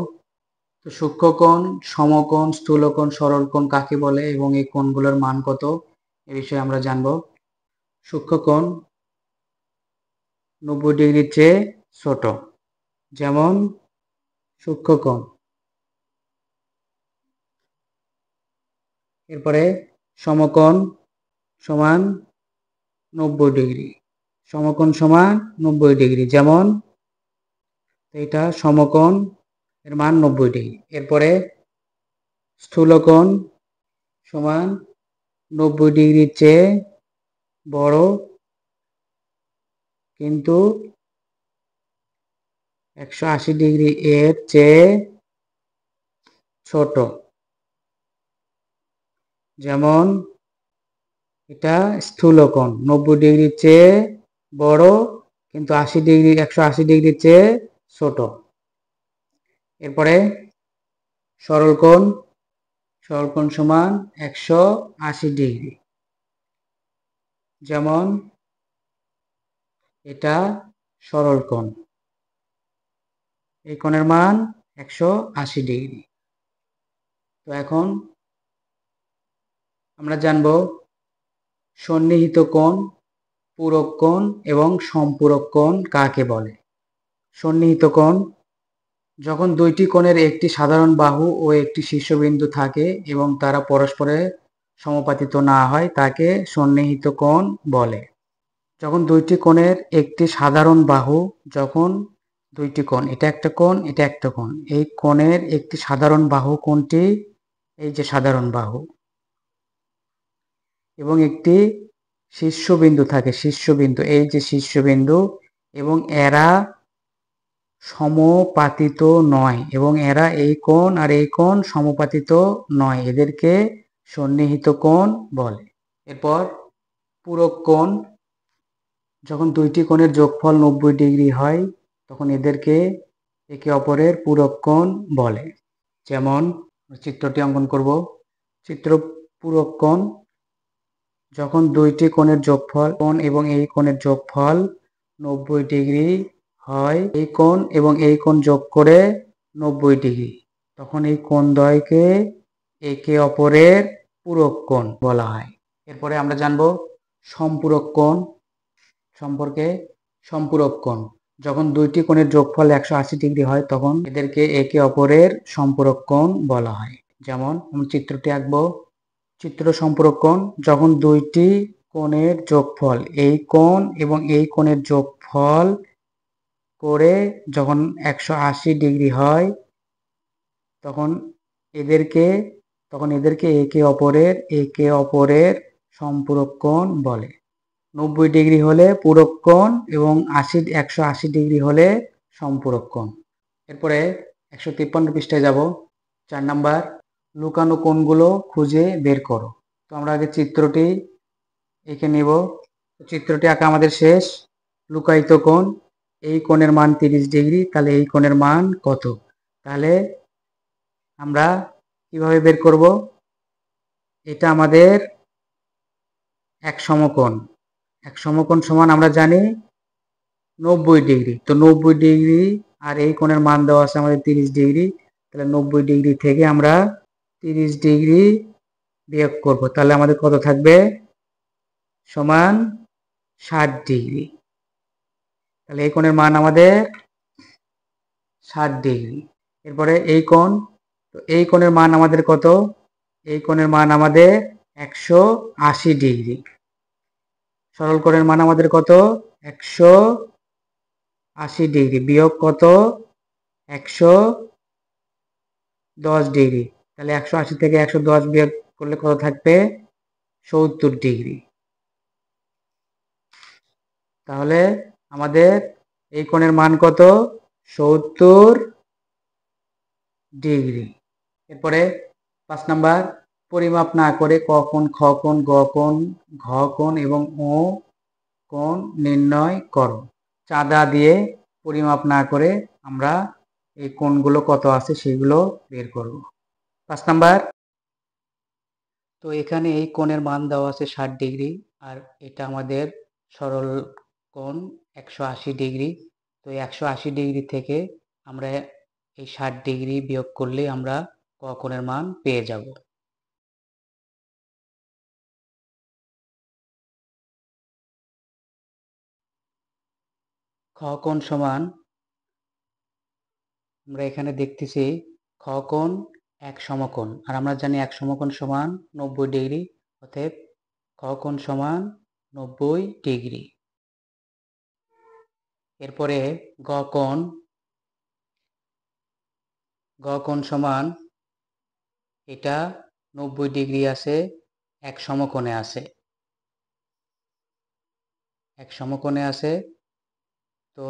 তো সূক্ষ্মকোণ, সমকোণ, স্থূলকোণ, সরলকোণ কাকে বলে এবং এই কোণগুলোর মান কত এ বিষয়ে আমরা জানব। সূক্ষ্মকোণ 90 ডিগ্রির চেয়ে ছোট, যেমন সূক্ষ্মকোণ। এরপরে সমকোণ সমান 90 ডিগ্রি, সমকোণ সমান 90 ডিগ্রি, যেমন এটা সমকোণ, এর মান 90 ডিগ্রি। এরপরে স্থূলকোণ সমান 90 ডিগ্রির চেয়ে বড় কিন্তু 180 ডিগ্রি এর চেয়ে ছোট, যেমন এটা স্থূলকোণ 90 ডিগ্রির চেয়ে বড় কিন্তু 180 ডিগ্রির চেয়ে ছোট। এরপরে সরলকোণ, সরলকোণ সমান 180 ডিগ্রি, যেমন এটা সরলকোণ, এই কোণের মান 180 ডিগ্রি। তো এখন আমরা জানব সন্নিহিত কোণ, পূরক কোণ এবং সম্পূরক কোণ কাকে বলে। সন্নিহিত কোণ যখন দুইটি কোণের একটি সাধারণ বাহু ও একটি শীর্ষবিন্দু থাকে এবং তারা পরস্পরের সমাপতিত না হয় তাকে সন্নিহিত কোণ বলে। যখন দুইটি কোণের একটি সাধারণ বাহু, যখন দুইটি কোণ, এটা একটা কোণ, এটা একটা কোণ, এই কোণের একটি সাধারণ বাহু কোনটি, এই যে সাধারণ বাহু, এবং একটি শীর্ষবিন্দু থাকে, শীর্ষবিন্দু, এই যে শীর্ষবিন্দু, এবং এরা সমপাতিত নয়, এবং এরা এই কোণ আর এই কোণ সমপাতিত নয়, এদেরকে সন্নিহিত কোণ বলে। এরপর পূরক কোণ, যখন দুইটি কোণের যোগফল 90 ডিগ্রি হয় তখন এদেরকে একে অপরের পূরক কোণ বলে। যেমন চিত্রটি অঙ্কন করব। চিত্র পূরক কোণ, যখন দুইটি কোণের যোগফল কোণ এবং এই কোণের যোগফল 90 ডিগ্রি হয়, এই কোণ এবং এই কোণ যোগ করে 90 ডিগ্রি, তখন এই কোণদ্বয়কে একে অপরের পূরক কোণ বলা হয়। এরপরে আমরা জানব সম্পূরক কোণ সম্পর্কে। সম্পূরক কোণ, যখন দুইটি কোণের যোগফল 180 ডিগ্রি হয় তখন এদেরকে একে অপরের সম্পূরক কোণ বলা হয়। যেমন আমি চিত্রটি আঁকবো। চিত্র সম্পূরক কোণ, যখন দুইটি কোণের যোগফল, এই কোণ এবং এই কোণের যোগফল করে যখন 180 ডিগ্রি হয় তখন এদেরকে একে অপরের সম্পূরক কোণ বলে। 90 ডিগ্রি হলে পূরক কোণ এবং 180 ডিগ্রি হলে সম্পূরক কোণ। এরপরে 153 পৃষ্ঠায় যাব। 4 নাম্বার, লুকানো কোণগুলো খুঁজে বের করো। তো আমরা আগে চিত্রটি এঁকে নেব। চিত্রটি আঁকা আমাদের শেষ। লুকায়িত কোণ, এই কোণের মান 30 ডিগ্রি, তাহলে এই কোণের মান কত? তাহলে আমরা কিভাবে বের করব? এটা আমাদের এক সমকোণ। এক সমকোণ সমান আমরা জানি 90 ডিগ্রি। তো 90 ডিগ্রি আর এই কোণের মান দেওয়া আছে আমাদের 30 ডিগ্রি, তাহলে 90 ডিগ্রি থেকে আমরা 30 ডিগ্রি বিয়োগ করব, তাহলে আমাদের কত থাকবে? সমান 60 ডিগ্রি। তাহলে এই কোণের মান আমাদের 60 ডিগ্রি। এরপরে এই কোণ, তো এই কোণের মান আমাদের কত? এই কোণের মান আমাদের 180 ডিগ্রি। সরল কোণের মান আমাদের কত? 180 ডিগ্রি বিয়োগ কত? 110 ডিগ্রি। তাহলে 180 থেকে 110 বিয়োগ করলে কত থাকবে? 70 ডিগ্রি। তাহলে আমাদের এই কোণের মান কত? 70 ডিগ্রি। এরপরে 5 নাম্বার, পরিমাপ না করে ক কোণ, খ কোণ, গ কোণ, ঘ কোণ এবং ও কোণ নির্ণয় করো। চাঁদা দিয়ে পরিমাপ না করে আমরা এই কোণগুলো কত আছে সেগুলো বের করব। 5 নাম্বার, তো এখানে এই কোণের মান দেওয়া আছে 60 ডিগ্রি, আর এটা আমাদের সরল কোণ 180 ডিগ্রি। তো এই 180 ডিগ্রি থেকে আমরা এই 60 ডিগ্রি বিয়োগ করলে আমরা ক কোণের মান পেয়ে যাব। খ কোণ সমান, আমরা এখানে দেখতেছি খ কোণ এক সমকোণ, আর আমরা জানি এক সমকোণ সমান 90 ডিগ্রি, অতএব খ কোণ সমান 90 ডিগ্রি। এরপরে গ কোণ, গ কোণ সমান, এটা 90 ডিগ্রি আছে, এক সমকোণে আছে, এক সমকোণে আছে। তো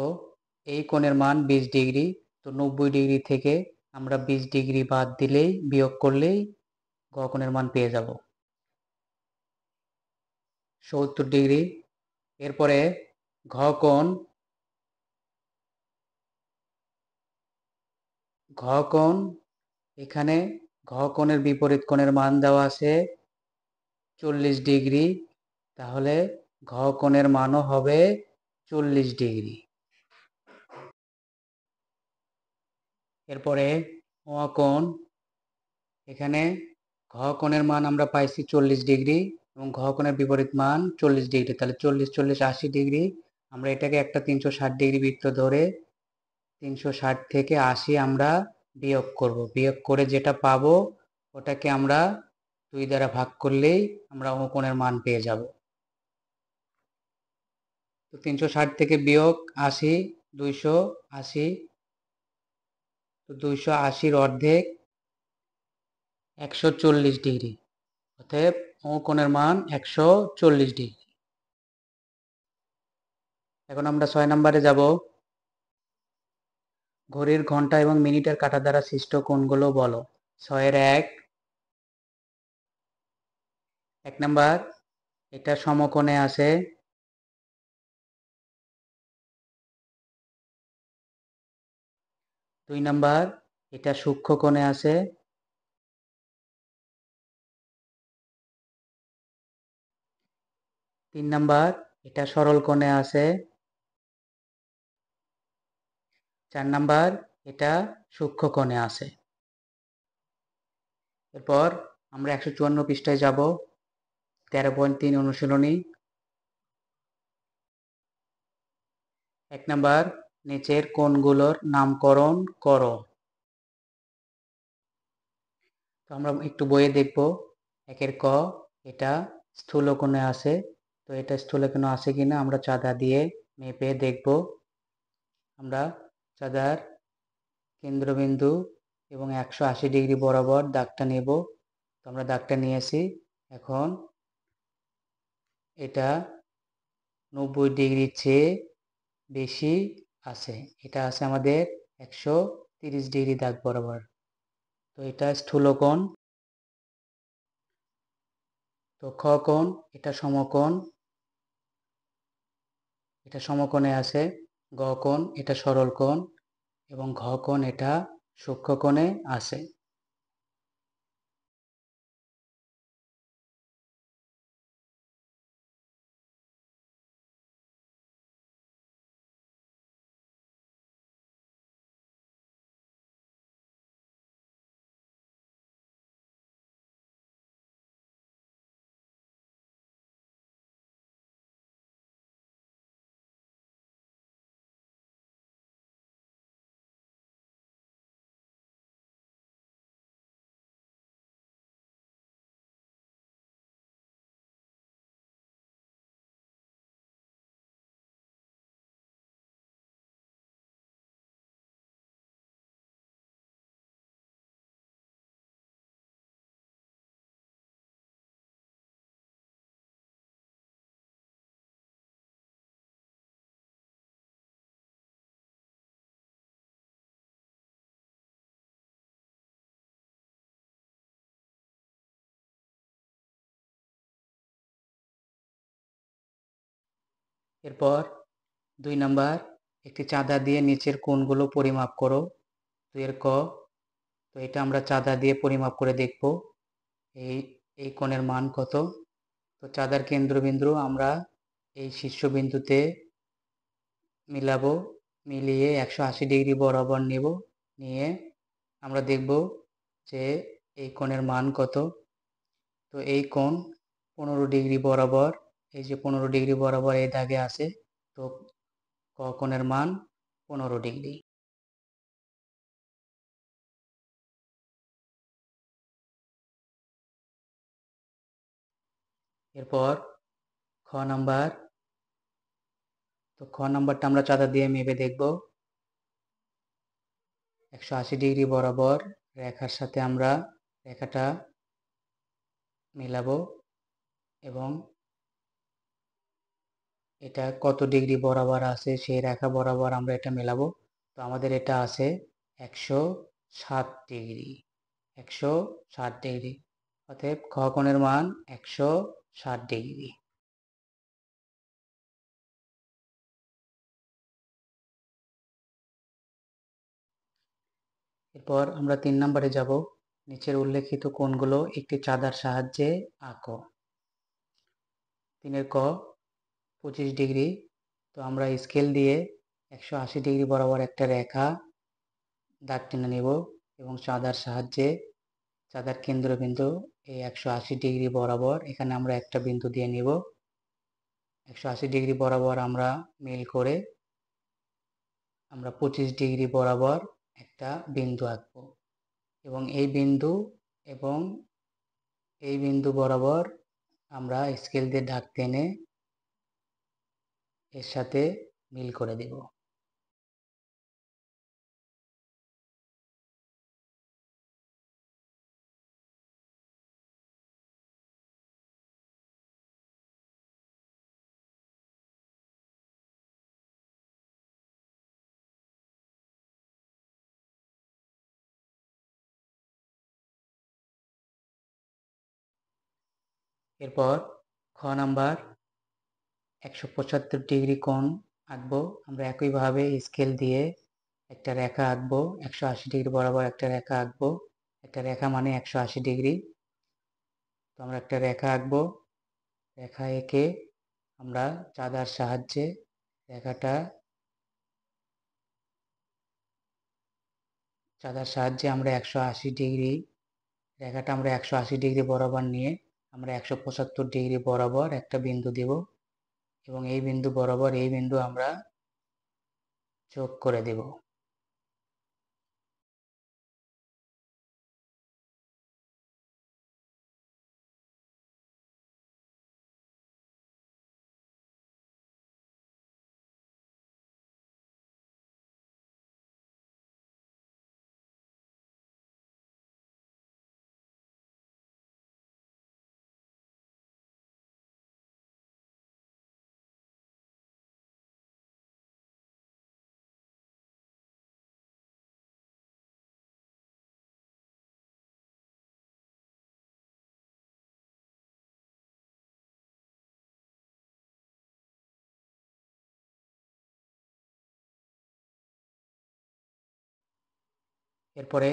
এই কোণের মান 20 ডিগ্রি। তো 90 ডিগ্রি থেকে আমরা 20 ডিগ্রি বাদ দিলেই, বিয়োগ করলেই গ কোণের মান পেয়ে যাব 70 ডিগ্রি। এরপরে ঘ কোণ, ঘ কোণ, এখানে ঘ কোণের বিপরীত কোণের মান দেওয়া আছে 40 ডিগ্রি, তাহলে ঘ কোণের মানও হবে 40 ডিগ্রি। এরপরে ও কোণ, এখানে ঘ কোণের মান আমরা পাইছি 40 ডিগ্রি এবং ঘ কোণের বিপরীত মান 40 ডিগ্রি, তাহলে 40 40 80 ডিগ্রি। আমরা এটাকে একটা 360 ডিগ্রি বৃত্ত ধরে 360 থেকে 80 আমরা বিয়োগ করব। বিয়োগ করে যেটা পাবো ওটাকে আমরা 2 দ্বারা ভাগ করলেই আমরা ও কোণের মান পেয়ে যাব। তো 360 থেকে বিয়োগ 80, 280, তো 280 অর্ধেক 140 ডিগ্রি, অতএব ও কোণের মান 140 ডিগ্রি। এখন আমরা 6 নম্বরে যাব। ঘড়ির ঘন্টা এবং মিনিটের কাঁটা দ্বারা সৃষ্ট কোণগুলো বলো। 6 এর 1, 1 নাম্বার, এটা সমকোণে আছে। 2 নাম্বার, এটা সূক্ষ্ম কোণে আছে। 3 নাম্বার, এটা সরল কোণে আছে। 4 নাম্বার, এটা সূক্ষ্ম কোণে আছে। এরপর আমরা 154 পৃষ্ঠায় যাব। 13.3 অনুশীলনী। 1 নাম্বার, নিচের কোণগুলোর নামকরণ করো। তো আমরা একটু বইয়ে দেখব। 1 এর ক, এটা স্থূল কোণে আছে। তো এটা স্থূল কোণে আছে কিনা আমরা চাঁদা দিয়ে মেপে দেখব। আমরা চাঁদার কেন্দ্রবিন্দু এবং 180 ডিগ্রি বরাবর দাগটা নেব। তো আমরা দাগটা নিয়েছি। এখন এটা 90 ডিগ্রির চেয়ে বেশি আছে, এটা আছে আমাদের 130 ডিগ্রি দাগ বরাবর। তো এটা স্থূল কোণ। তো খ কোণ, এটা সমকোণ, এটা সমকোণে আছে। গ কোণ, এটা সরল কোণ এবং ঘ কোণ, এটা সূক্ষ্ম কোণে আছে। এরপর 2 নাম্বার, একটি চাঁদা দিয়ে নিচের কোণগুলো পরিমাপ করো। 2 এর ক, তো এটা আমরা চাঁদা দিয়ে পরিমাপ করে দেখব এই এই কোণের মান কত। তো চাঁদার কেন্দ্রবিন্দু আমরা এই শীর্ষবিন্দুতে মিলাবো, মিলিয়ে 180 ডিগ্রি বরাবর নেব, নিয়ে আমরা দেখব যে এই কোণের মান কত। তো এই কোণ 15 ডিগ্রি বরাবর, এই যে 15 ডিগ্রি বরাবর এই দাগে আছে, তো ক কোণের মান 15 ডিগ্রি। এরপর খ নাম্বার, তো খ নাম্বারটা আমরা চাঁদা দিয়ে মেপে দেখব। 180 ডিগ্রি বরাবর রেখার সাথে আমরা রেখাটা মিলাবো এবং এটা কত ডিগ্রি বরাবর আছে সেই রেখা বরাবর আমরা এটা মেলাবো। তো আমাদের এটা আছে 107 ডিগ্রি, 107 ডিগ্রি, অতএব খ কোণের মান 160 ডিগ্রি। এরপর আমরা 3 নম্বরে যাব। নিচের উল্লেখিত কোণগুলো একটি চাঁদার সাহায্যে আঁকো। 3 এর ক 25 ডিগ্রি, তো আমরা স্কেল দিয়ে 180 ডিগ্রি বরাবর একটা রেখা দাগ টেনে নেব এবং চাঁদার সাহায্যে চাঁদার কেন্দ্রবিন্দু এই 180 ডিগ্রি বরাবর এখানে আমরা একটা বিন্দু দিয়ে নিব। 180 ডিগ্রি বরাবর আমরা মিল করে আমরা 25 ডিগ্রি বরাবর একটা বিন্দু আঁকবো এবং এবং এই বিন্দু বরাবর আমরা স্কেল দিয়ে দাগ টেনে এর সাথে মিল করে দেব। এরপর খ নাম্বার 175 ডিগ্রি কোণ আঁকবো। আমরা একইভাবে স্কেল দিয়ে একটা রেখা আঁকবো, 180 ডিগ্রি বরাবর একটা রেখা আঁকবো। একটা রেখা মানে 180 ডিগ্রি। তো আমরা একটা রেখা আঁকবো, রেখা এঁকে আমরা চাঁদার সাহায্যে রেখাটা আমরা 180 ডিগ্রি রেখাটা আমরা 180 ডিগ্রি বরাবর নিয়ে আমরা 175 ডিগ্রি বরাবর একটা বিন্দু দেব এবং এই বিন্দু বরাবর এই বিন্দু আমরা যোগ করে দেব। এরপরে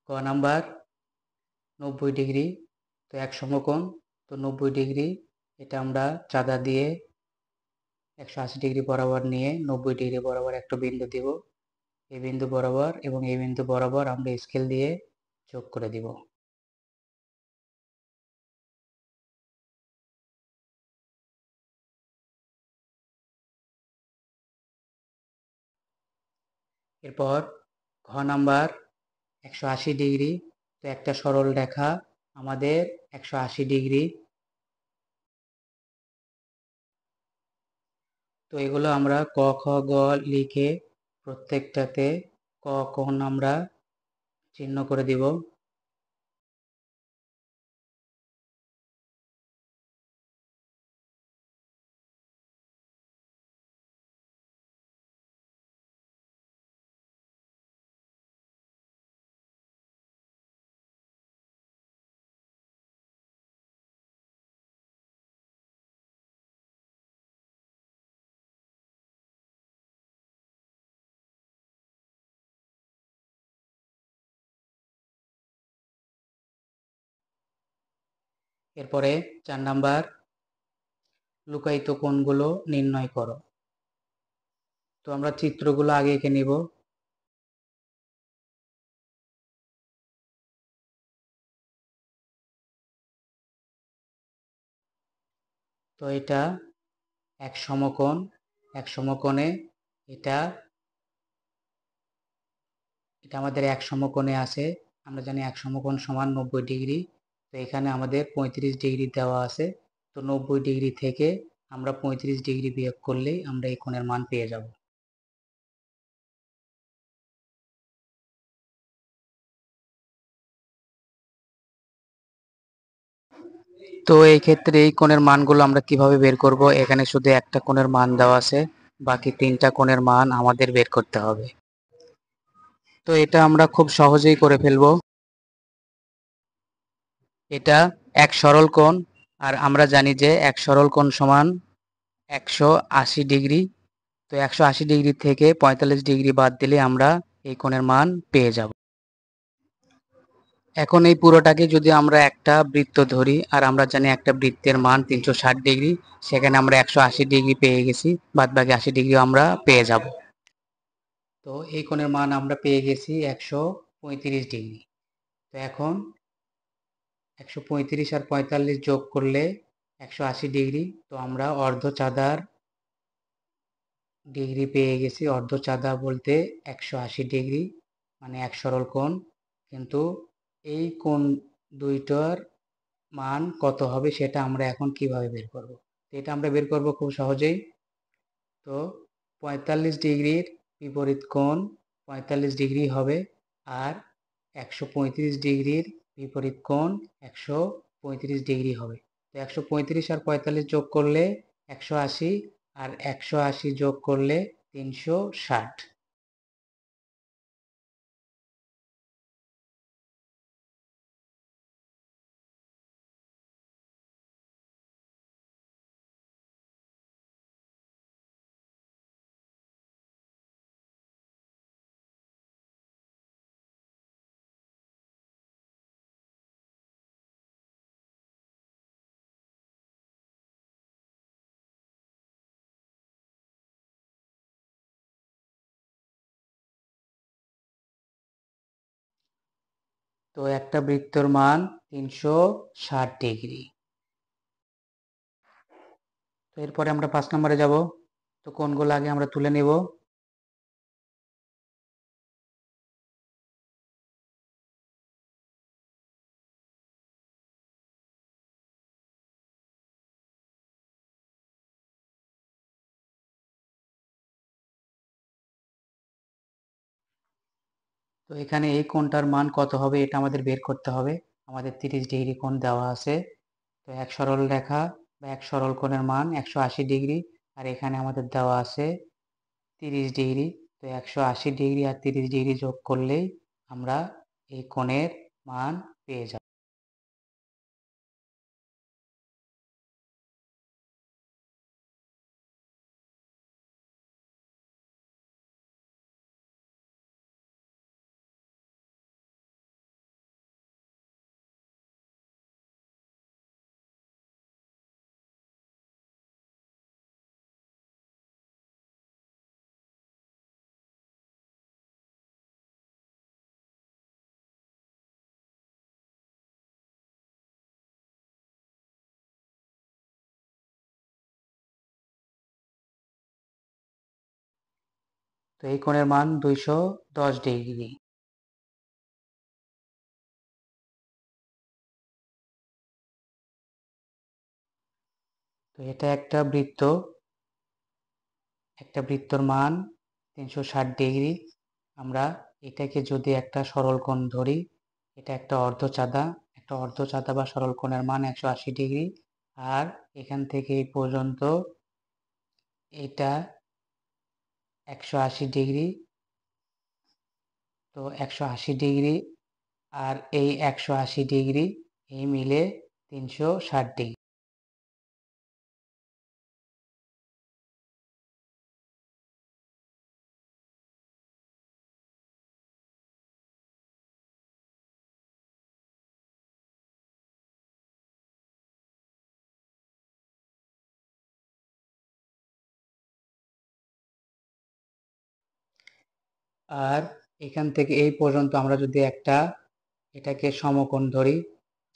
ক নাম্বার 90 ডিগ্রি, তো এক সমকোণ, তো 90 ডিগ্রি এটা আমরা চাঁদা দিয়ে 180 ডিগ্রি বরাবর নিয়ে 90 ডিগ্রি বরাবর একটা বিন্দু দেব। এই বিন্দু বরাবর এবং এই বিন্দু বরাবর আমরা স্কেল দিয়ে যোগ করে দিব। এরপর ঘ নাম্বার 180 ডিগ্রি, তো একটা সরল রেখা আমাদের 180 ডিগ্রি, তো এগুলো আমরা ক খ গ লিখে প্রত্যেকটাতে ক কোণ আমরা চিহ্ন করে দিব। এরপরে 4 নাম্বার, লুকায়িত কোণগুলো নির্ণয় করো। তো আমরা চিত্রগুলো আগে এঁকে নিব। তো এটা এক সমকোণ, এক সমকোণে এটা এটা আমাদের এক সমকোণে আছে। আমরা জানি এক সমকোণ সমান 90 ডিগ্রি। তো এখানে আমাদের 35 ডিগ্রি দেওয়া আছে। তো 90 ডিগ্রি থেকে আমরা 35 ডিগ্রি বিয়োগ করলেই আমরা এই কোণের মান পেয়ে যাব। তো এই ক্ষেত্রে এই কোণের মানগুলো আমরা কিভাবে বের করব? এখানে শুধু একটা কোণের মান দেওয়া আছে, বাকি 3টা কোণের মান আমাদের বের করতে হবে। তো এটা আমরা খুব সহজেই করে ফেলবো। এটা এক সরল কোণ, আর আমরা জানি যে এক সরল কোণ সমান 180 ডিগ্রি। তো 180 ডিগ্রি থেকে 45 ডিগ্রি বাদ দিলে আমরা এই কোণের মান পেয়ে যাব। এখন এই পুরোটাকে যদি আমরা একটা বৃত্ত ধরি, আর আমরা জানি একটা বৃত্তের মান 360 ডিগ্রি, সেখানে আমরা 180 ডিগ্রি পেয়ে গেছি, বাদ বাকি 80 ডিগ্রি আমরা পেয়ে যাব। তো এই কোণের মান আমরা পেয়ে গেছি 135 ডিগ্রি। তো এখন 135 আর 45 যোগ করলে 180 ডিগ্রি। তো আমরা অর্ধচাঁদার ডিগ্রি পেয়ে গেছি। অর্ধচাঁদা বলতে 180 ডিগ্রি, মানে এক সরল কোণ। কিন্তু এই কোণ দুইটার মান কত হবে সেটা আমরা এখন কিভাবে বের করব? এটা আমরা বের করব খুব সহজেই। তো 45 ডিগ্রির বিপরীত কোণ 45 ডিগ্রি হবে, আর 135 ডিগ্রির বিপরীত কোণ 135 ডিগ্রি হবে। তো 135 আর 45 যোগ করলে 180, আর 180 যোগ করলে 360। তো একটা বৃত্তর মান 360 ডিগ্রি। তো এরপরে আমরা 5 নম্বরে যাব। তো কোণগুলো আগে আমরা তুলে নেব। তো এখানে এই কোণটার মান কত হবে এটা আমাদের বের করতে হবে। আমাদের 30 ডিগ্রি কোণ দেওয়া আছে। তো এক সরল রেখা বা এক সরল কোণের মান 180 ডিগ্রি, আর এখানে আমাদের দেওয়া আছে 30 ডিগ্রি। তো 180 ডিগ্রি আর 30 ডিগ্রি যোগ করলেই আমরা এই কোণের মান পেয়ে যাব। তো এই কোণের মান 210 ডিগ্রি। তো এটা একটা বৃত্তর মান 360 ডিগ্রি। আমরা এটাকে যদি একটা সরল কোণ ধরি, এটা একটা অর্ধচাঁদা বা সরল কোণের মান 180 ডিগ্রি। আর এখান থেকে এই পর্যন্ত এটা 180 ডিগ্রি। তো 180 ডিগ্রি আর এই 180 ডিগ্রি এই মিলে 360 ডিগ্রি। আর এখান থেকে এই পর্যন্ত আমরা যদি এটাকে সমকোণ ধরি,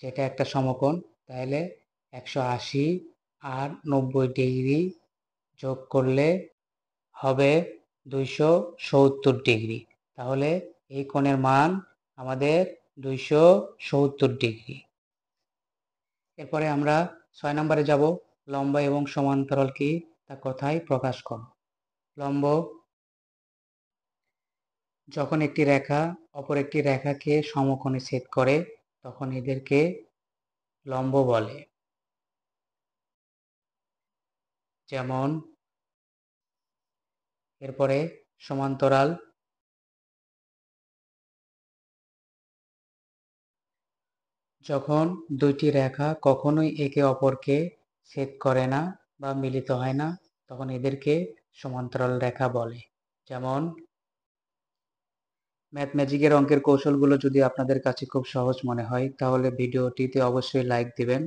যেটা একটা সমকোণ, তাহলে 180 আর 90 ডিগ্রি যোগ করলে হবে 270 ডিগ্রি। তাহলে এই কোণের মান আমাদের 270 ডিগ্রি। এরপরে আমরা 6 নম্বরে যাব, লম্ব এবং সমান্তরাল কি তা কথায় প্রকাশ করো। লম্ব, যখন একটি রেখা অপর একটি রেখাকে সমকোণে ছেদ করে তখন এদেরকে লম্ব বলে। যেমন এরপরে সমান্তরাল, যখন দুইটি রেখা কখনোই একে অপরকে ছেদ করে না বা মিলিত হয় না তখন এদেরকে সমান্তরাল রেখা বলে। যেমন ম্যাথমেটিকের অঙ্কের কৌশলগুলো যদি আপনাদের কাছে খুব সহজ মনে হয় তাহলে ভিডিওটিতে অবশ্যই লাইক দিবেন,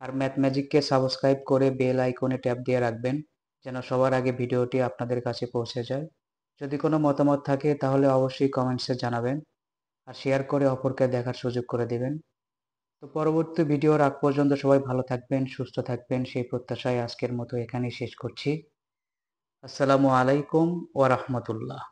আর ম্যাথমেটিককে সাবস্ক্রাইব করে বেল আইকনে ট্যাপ দিয়ে রাখবেন যেন সবার আগে ভিডিওটি আপনাদের কাছে পৌঁছে যায়। যদি কোনো মতামত থাকে তাহলে অবশ্যই কমেন্টসে জানাবেন, আর শেয়ার করে অপরকে দেখার সুযোগ করে দিবেন। তো পরবর্তী ভিডিওর আগ পর্যন্ত সবাই ভালো থাকবেন, সুস্থ থাকবেন সেই প্রত্যাশায় আজকের মতো এখানেই শেষ করছি। আসসালামু আলাইকুম ওয়া রাহমাতুল্লাহ।